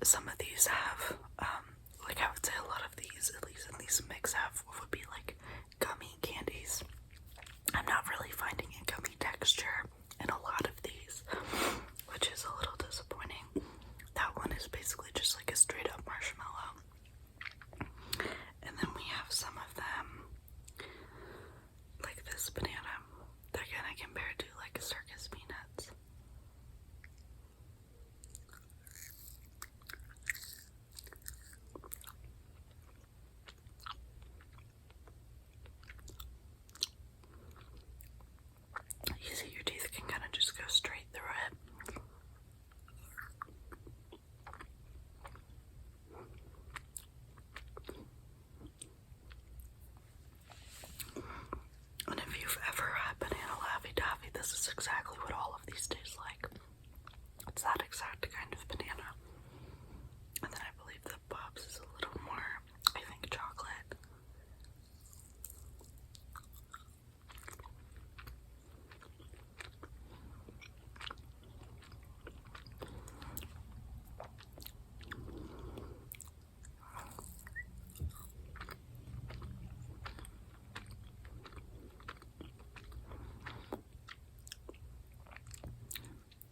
some of these have, like I would say a lot of these, at least in these mix, have what would be like gummy candies. I'm not really finding a gummy texture in a lot of these, which is a little disappointing. That one is basically just like a straight up marshmallow. And then we have some of them, like this banana, that again I compare to like circus peanuts. You see, your teeth can kind of just go straight through it. And if you've ever had banana Laffy Taffy, this is exactly what all of these taste like. It's that exact kind of banana. And then I believe the Pops is a little more, I think, chocolate.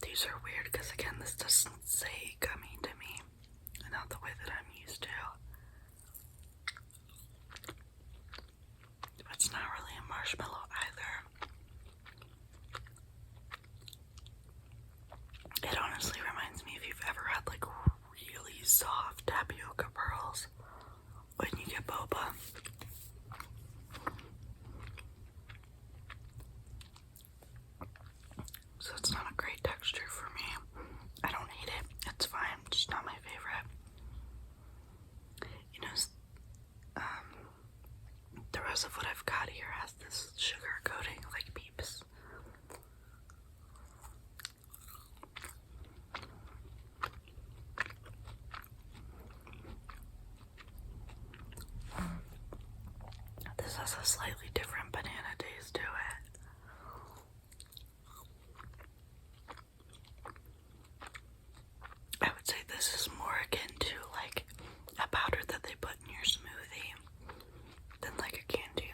These are weird because, again, this doesn't say gummy to me, and not the way that I'm used to. It's not really a marshmallow either. It honestly reminds me if you've ever had like really soft tapioca pearls when you get boba. So it's not a great texture for me. I don't hate it. It's fine. Just not my favorite. You know, the rest of what I've got here has this sugar coating like Peeps. This has a slightly different banana taste to it. I would say this is more akin to like a powder that they put in your smoothie than like a candy.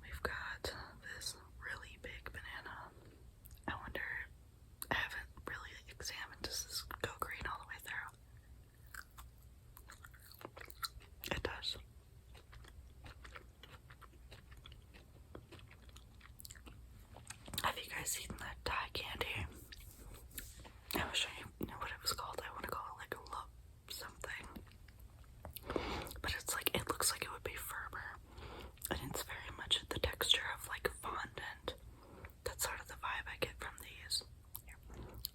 We've got this really big banana. I wonder, I haven't really examined, does this go green all the way through? It does. Have you guys seen that Thai candy? I wish I knew what it was called. I want to call it like a lump something. But it's like, it looks like it would be firmer. And it's very much the texture of like fondant. That's sort of the vibe I get from these. Here,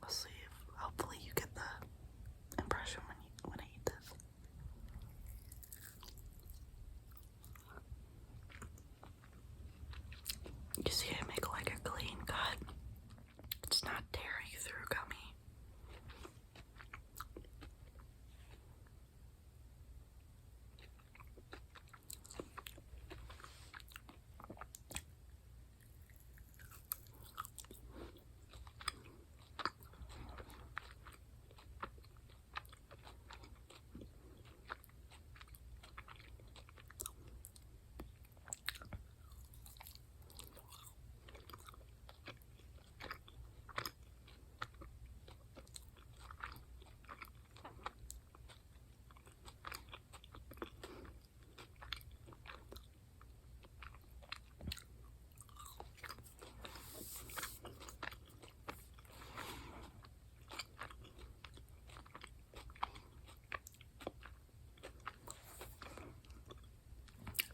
let's see if hopefully you get the impression when I eat this. You see I make like a clean cut. It's not tearing through gummy.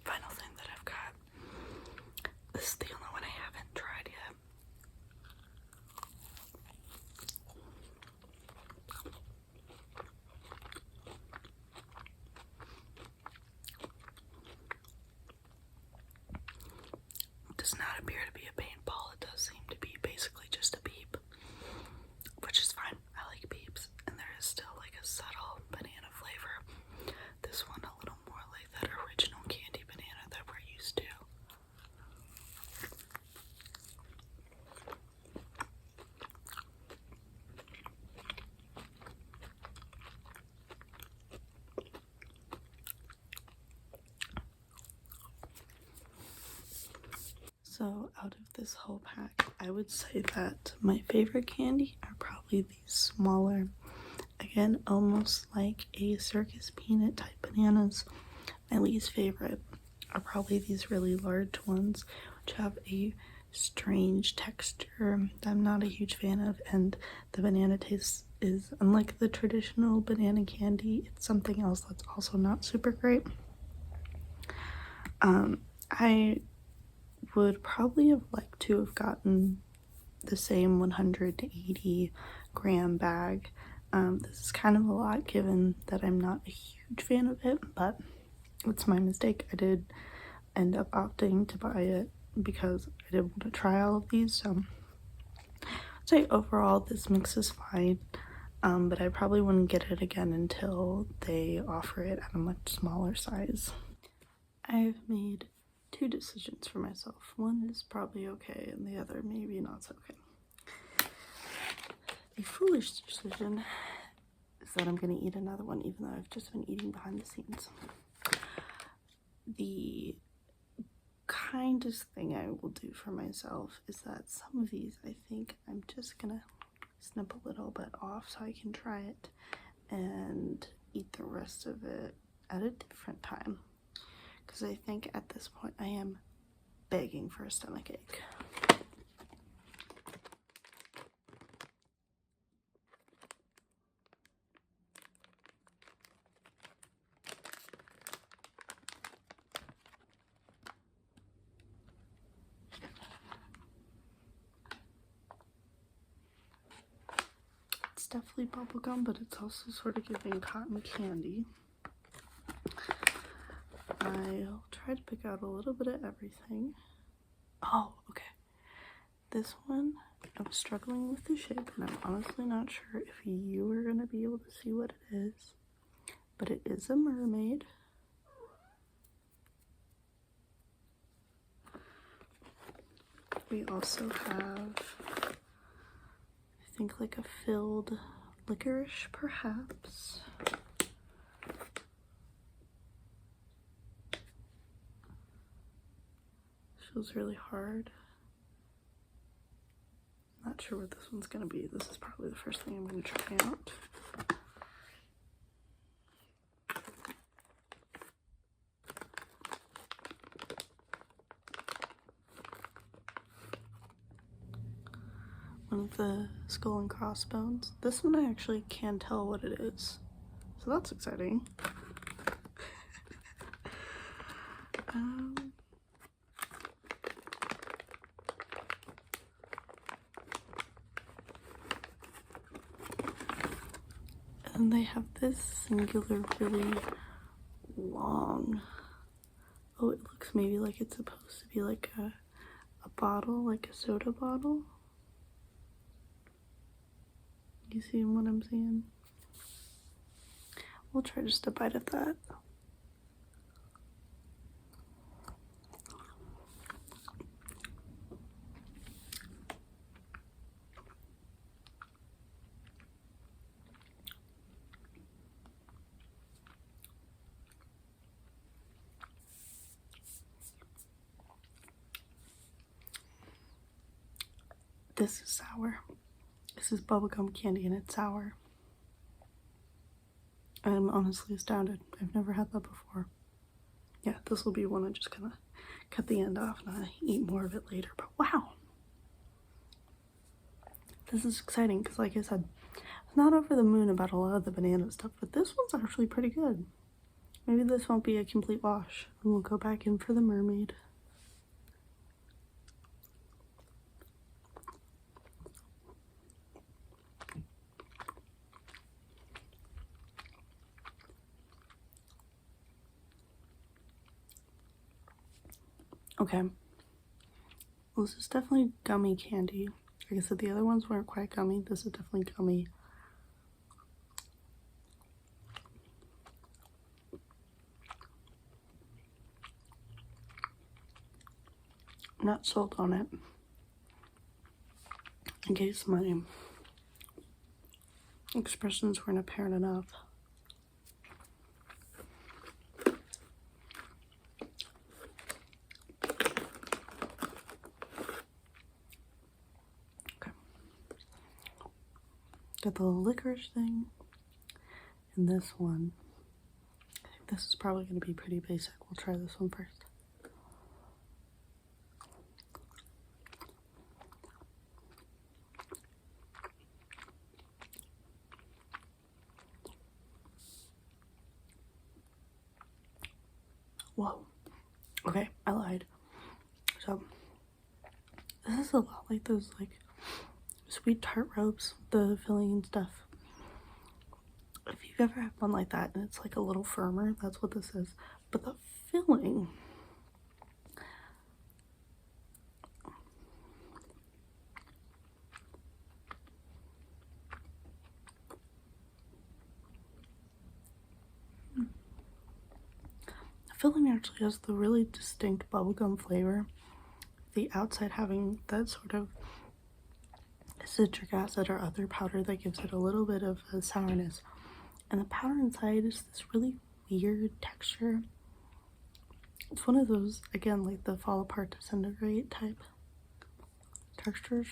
Final thing that I've got. This is the only one I haven't tried yet. It does not appear to be a paintball. It does seem to be basically just a peep, which is fine. I like peeps, and there is still like a subtle banana flavor. This one a little more like that original candy banana that we're used to. So out of this whole pack, I would say that my favorite candy are probably these smaller, again, almost like a circus peanut type bananas. My least favorite are probably these really large ones, which have a strange texture that I'm not a huge fan of, and the banana taste is unlike the traditional banana candy. It's something else that's also not super great. I would probably have liked to have gotten the same 180 gram bag. This is kind of a lot given that I'm not a huge fan of it, but it's my mistake. I did end up opting to buy it because I did want to try all of these. So I'd say overall this mix is fine, but I probably wouldn't get it again until they offer it at a much smaller size. I've made two decisions for myself. One is probably okay and the other maybe not so okay. The foolish decision is that I'm going to eat another one even though I've just been eating behind the scenes. The kindest thing I will do for myself is that some of these I think I'm just gonna snip a little bit off so I can try it and eat the rest of it at a different time, because I think at this point I am begging for a stomach ache. It's definitely bubblegum, but it's also sort of giving cotton candy. I'll try to pick out a little bit of everything. Oh, okay. This one, I was struggling with the shape, and I'm honestly not sure if you are going to be able to see what it is, but it is a mermaid. We also have, I think, like a filled licorice, perhaps. Feels really hard. Not sure what this one's gonna be. This is probably the first thing I'm gonna try out. One of the skull and crossbones. This one I actually can tell what it is, so that's exciting. And they have this singular, really long, oh, it looks maybe like it's supposed to be like a bottle, like a soda bottle. You see what I'm saying? We'll try just a bite of that. This is sour. This is bubblegum candy and it's sour. I'm honestly astounded. I've never had that before. Yeah, this will be one I just kind of cut the end off and I eat more of it later. But wow! This is exciting because, like I said, I'm not over the moon about a lot of the banana stuff, but this one's actually pretty good. Maybe this won't be a complete wash. And we'll go back in for the mermaid. Okay, well, this is definitely gummy candy. Like I said, the other ones weren't quite gummy. This is definitely gummy. I'm not sold on it, in case my expressions weren't apparent enough. got the licorice thing. And this one. I think this is probably going to be pretty basic. We'll try this one first. Whoa. Okay, I lied. So, this is a lot like those, like, sweet tart ropes, the filling and stuff. If you've ever had one like that and it's like a little firmer, that's what this is. But the filling, filling actually has the really distinct bubblegum flavor. The outside having that sort of citric acid or other powder that gives it a little bit of a sourness. And the powder inside is this really weird texture. It's one of those, again, like the fall apart, disintegrate type textures.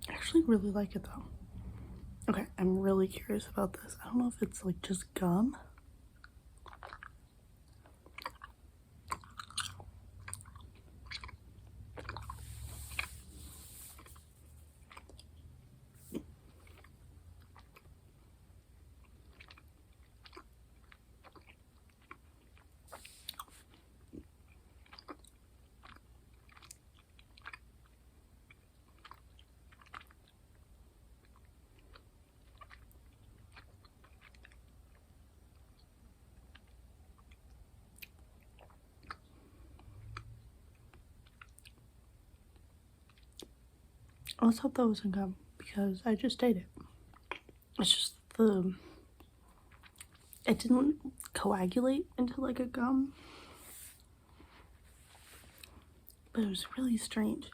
I actually really like it though. Okay, I'm really curious about this. I don't know if it's like just gum. Let's hope that wasn't gum because I just ate it. It's just it didn't coagulate into like a gum, but it was really strange.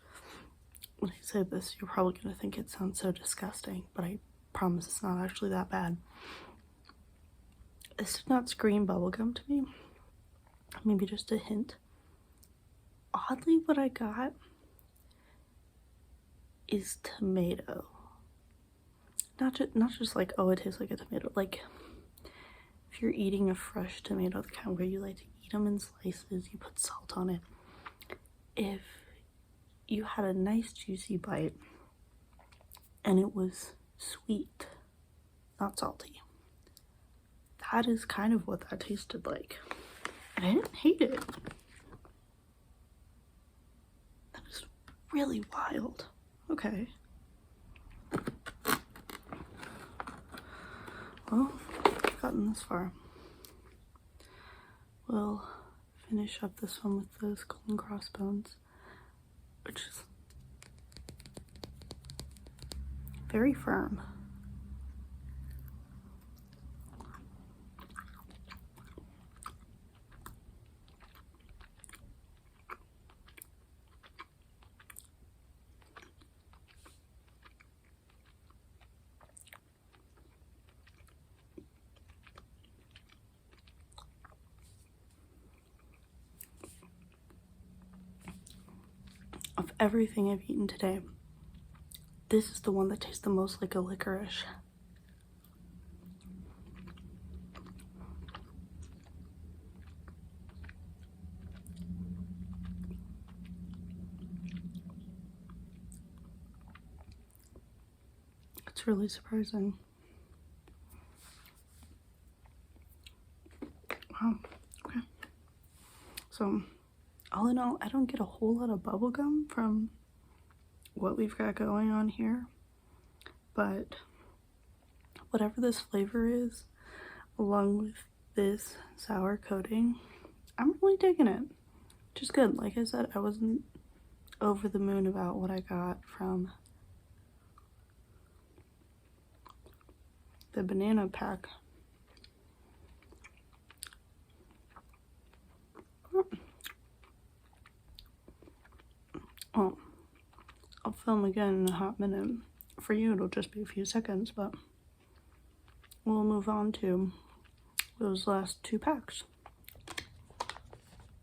When I say this, you're probably gonna think it sounds so disgusting, but I promise it's not actually that bad. This did not scream bubblegum to me, maybe just a hint. Oddly, what I got is tomato. Not just like, oh, it tastes like a tomato. Like, if you're eating a fresh tomato, the kind where you like to eat them in slices, you put salt on it. If you had a nice juicy bite and it was sweet, not salty, that is kind of what that tasted like. And I didn't hate it. That is really wild. Okay. Well, I've gotten this far. We'll finish up this one with the skull and crossbones, which is very firm. Of everything I've eaten today, this is the one that tastes the most like a licorice. It's really surprising. Wow. Okay. So, all in all, I don't get a whole lot of bubblegum from what we've got going on here, but whatever this flavor is, along with this sour coating, I'm really digging it. Just good. Like I said, I wasn't over the moon about what I got from the banana pack. Oh, I'll film again in a hot minute. For you, it'll just be a few seconds, but we'll move on to those last two packs.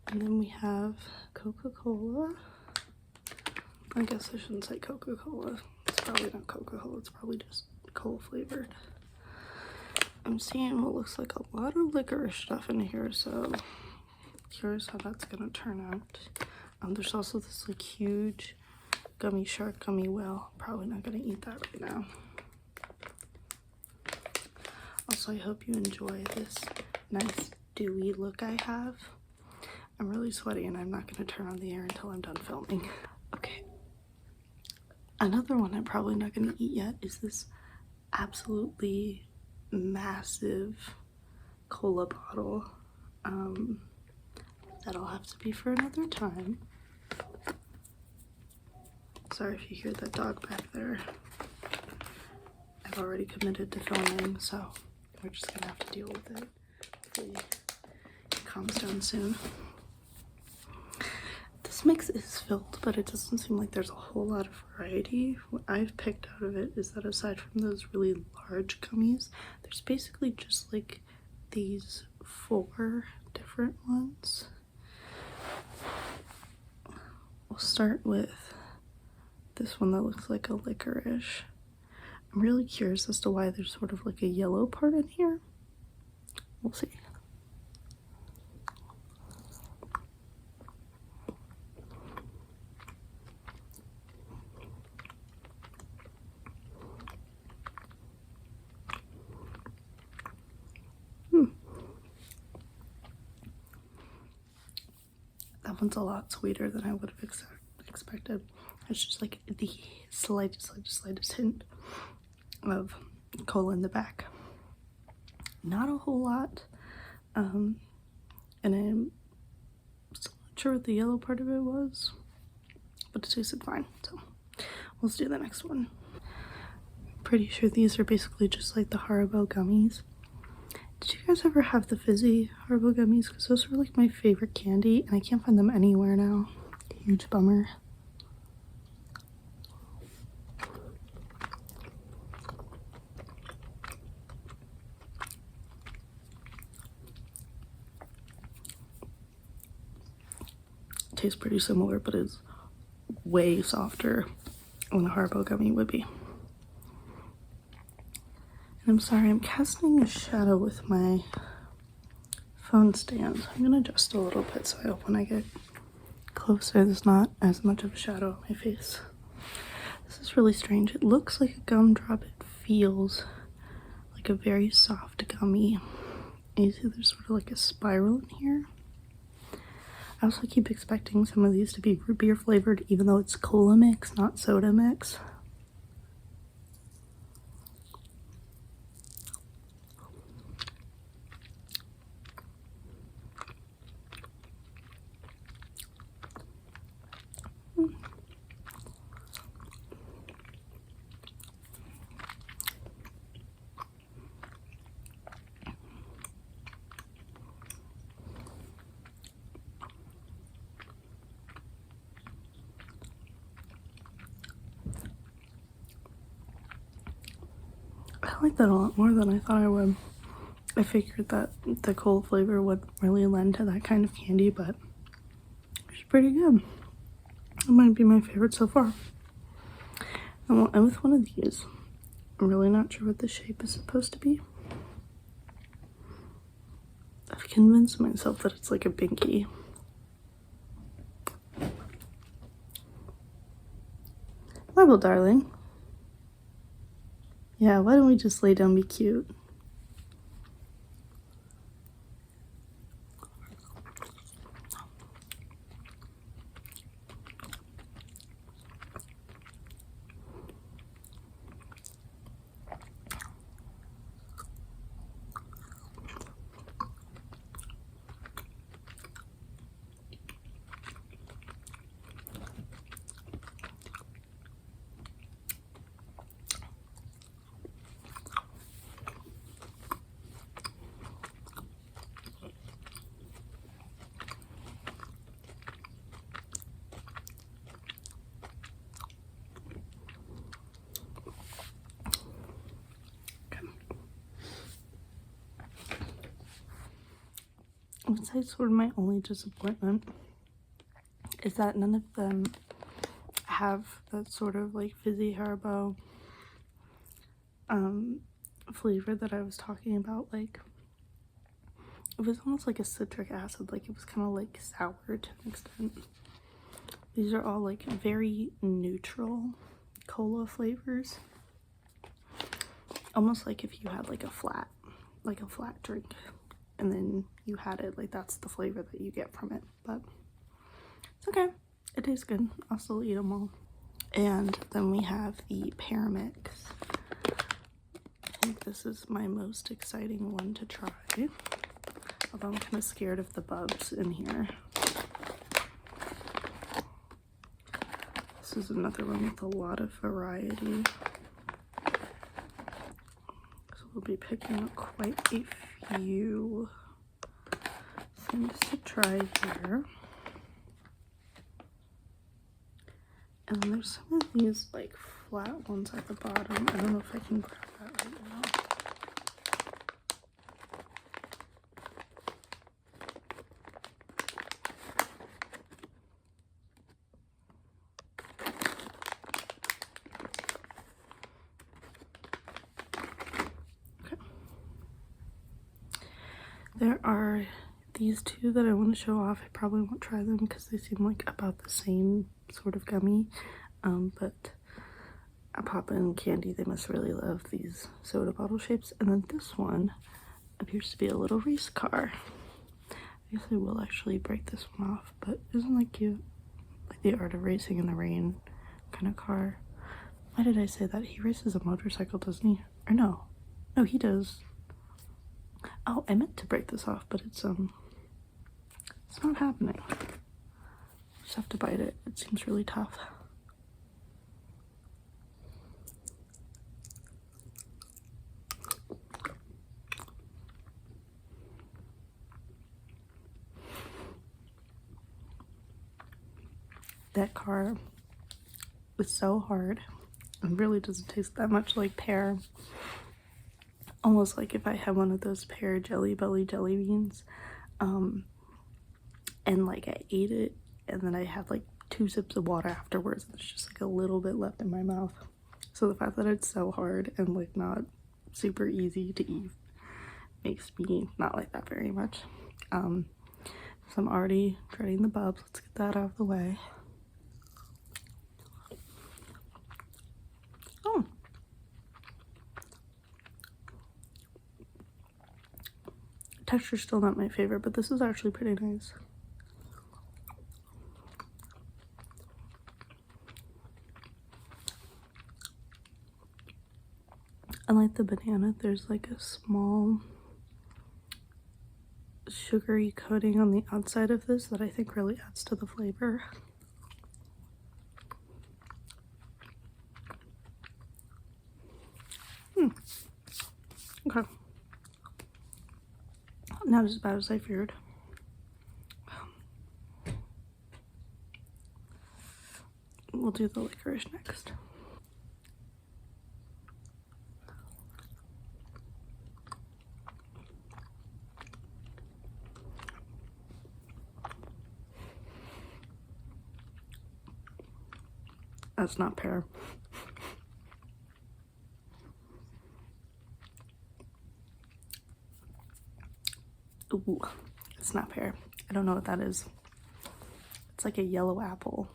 And then we have Coca-Cola. I guess I shouldn't say Coca-Cola. It's probably not Coca-Cola, it's probably just cola flavored. I'm seeing what looks like a lot of licorice stuff in here, so curious how that's gonna turn out. There's also this like huge gummy shark, gummy whale. Probably not gonna eat that right now. Also, I hope you enjoy this nice dewy look I have. I'm really sweaty and I'm not gonna turn on the air until I'm done filming. Okay. Another one I'm probably not gonna eat yet is this absolutely massive cola bottle. That'll have to be for another time. Sorry if you hear that dog back there. I've already committed to filming, so we're just gonna have to deal with it. Hopefully it calms down soon. This mix is filled, but it doesn't seem like there's a whole lot of variety. What I've picked out of it is that aside from those really large gummies, there's basically just like these 4 different ones. We'll start with this one that looks like a licorice. I'm really curious as to why there's sort of like a yellow part in here. We'll see. That one's a lot sweeter than I would have expected. It's just like the slightest hint of cola in the back. Not a whole lot. And I'm still not sure what the yellow part of it was, but it tasted fine. So let's do the next one. Pretty sure these are basically just like the Haribo gummies. Did you guys ever have the fizzy Haribo gummies? Because those were like my favorite candy and I can't find them anywhere now. Huge bummer. Tastes pretty similar, but is way softer than a Haribo gummy would be. And I'm sorry, I'm casting a shadow with my phone stand. I'm gonna adjust a little bit so I hope when I get closer there's not as much of a shadow on my face. This is really strange. It looks like a gumdrop. It feels like a very soft gummy. And you see there's sort of like a spiral in here. I also keep expecting some of these to be root beer flavored, even though it's cola mix, not soda mix. I like that a lot more than I thought I would. I figured that the cola flavor would really lend to that kind of candy, but it's pretty good. It might be my favorite so far. And with one of these, I'm really not sure what the shape is supposed to be. I've convinced myself that it's like a binky. Marble, darling. Yeah, why don't we just lay down and be cute? I would say sort of my only disappointment is that none of them have that sort of like fizzy Haribo flavor that I was talking about. Like, it was almost like a citric acid, like it was kind of like sour to an extent. These are all like very neutral cola flavors, almost like if you had like a flat drink and then you had it, like that's the flavor that you get from it. But it's okay, it tastes good. I'll still eat them all. And then we have the Pear mix. I think this is my most exciting one to try, although I'm kind of scared of the bubs in here. This is another one with a lot of variety, so we'll be picking up quite a few things to try here. And then there's some of these like flat ones at the bottom. I don't know if I can grab that right now. There are these two that I want to show off. I probably won't try them because they seem like about the same sort of gummy, but a Poppin candy, they must really love these soda bottle shapes. And then this one appears to be a little race car. I guess I will actually break this one off, but isn't that cute? Like the art of racing in the rain kind of car. Why did I say that? He races a motorcycle, doesn't he? Or no, he does. Oh, I meant to break this off, but it's not happening. Just have to bite it. It seems really tough. That car is so hard. It really doesn't taste that much like Pear. Almost like if I had one of those Pear Jelly Belly jelly beans, and like I ate it and then I had like 2 sips of water afterwards, and there's just like a little bit left in my mouth. So the fact that it's so hard and like not super easy to eat makes me not like that very much. So I'm already dreading the bubs. Let's get that out of the way. Oh, texture's still not my favorite, but this is actually pretty nice. I like the banana. There's like a small sugary coating on the outside of this that I think really adds to the flavor. Okay. Not as bad as I feared. We'll do the licorice next. That's not Pear. Ooh, it's not Pear. I don't know what that is. It's like a yellow apple.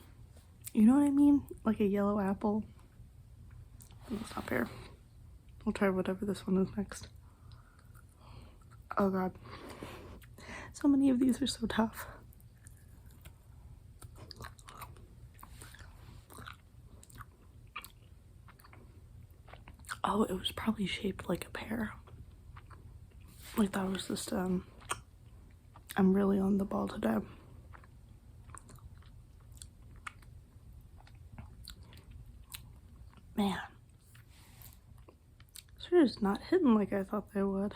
You know what I mean? Like a yellow apple. It's not Pear. We'll try whatever this one is next. Oh god. So many of these are so tough. Oh, it was probably shaped like a pear. Like that was just, I'm really on the ball today. Man. They're just not hitting like I thought they would.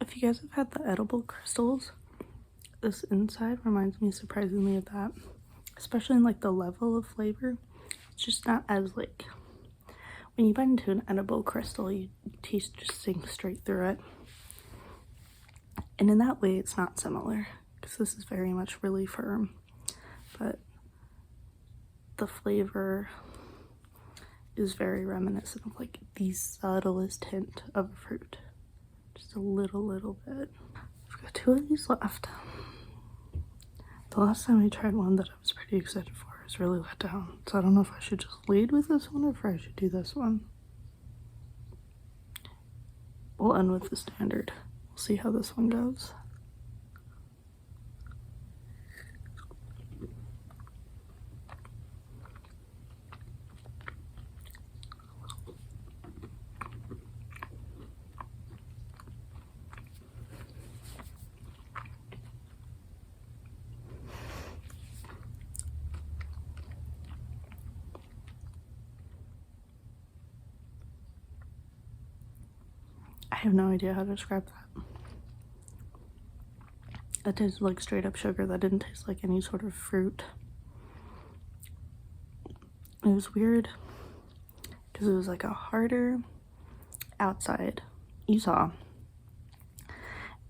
If you guys have had the edible crystals, this inside reminds me surprisingly of that. Especially in like the level of flavor. It's just not as like when you bite into an edible crystal, you taste just sink straight through it. And in that way, it's not similar, because this is very much really firm, but the flavor is very reminiscent of like the subtlest hint of a fruit. Just a little bit. I've got 2 of these left. The last time I tried one that I was pretty excited for, I was really let down. So I don't know if I should just lead with this one or if I should do this one. We'll end with the standard. We'll see how this one goes. I have no idea how to describe that. It tasted like straight up sugar. That didn't taste like any sort of fruit. It was weird because it was like a harder outside, you saw,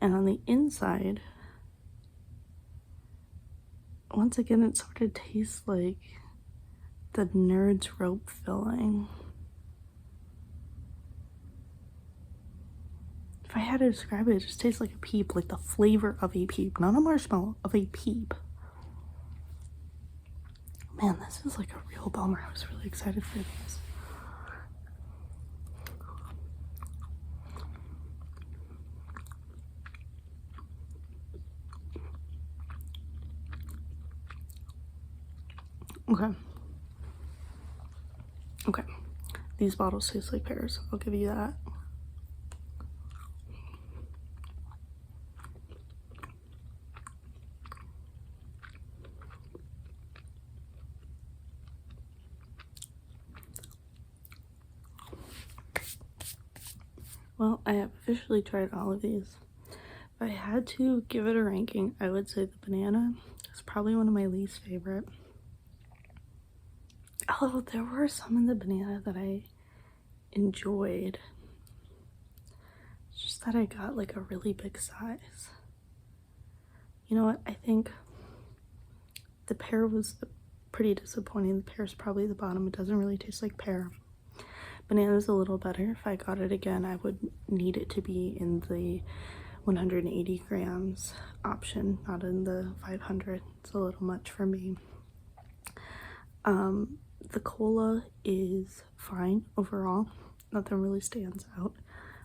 and on the inside, once again, it sort of tastes like the Nerds rope filling. If I had to describe it, it just tastes like a peep, like the flavor of a peep, not a marshmallow, of a peep. Man, this is like a real bummer. I was really excited for these. Okay. These bottles taste like pears. I'll give you that. Well, I have officially tried all of these. If I had to give it a ranking, I would say the banana is probably one of my least favorite. Although there were some in the banana that I enjoyed. It's just that I got like a really big size. You know what? I think the pear was pretty disappointing. The pear's probably the bottom. It doesn't really taste like pear. Banana's a little better. If I got it again, I would need it to be in the 180 grams option, not in the 500. It's a little much for me. The cola is fine overall. Nothing really stands out.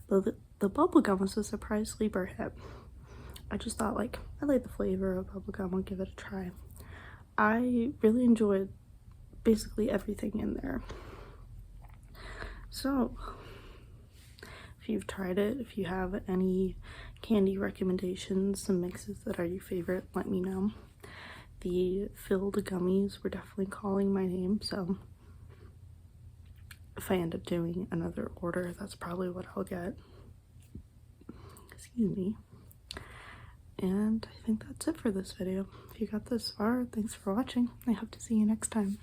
But the bubblegum was a surprise sleeper hit. I just thought, like, I like the flavor of bubblegum. I'll give it a try. I really enjoyed basically everything in there. So, if you've tried it, if you have any candy recommendations, some mixes that are your favorite, let me know. The filled gummies were definitely calling my name, so if I end up doing another order, that's probably what I'll get. Excuse me. And I think that's it for this video. If you got this far, thanks for watching. I hope to see you next time.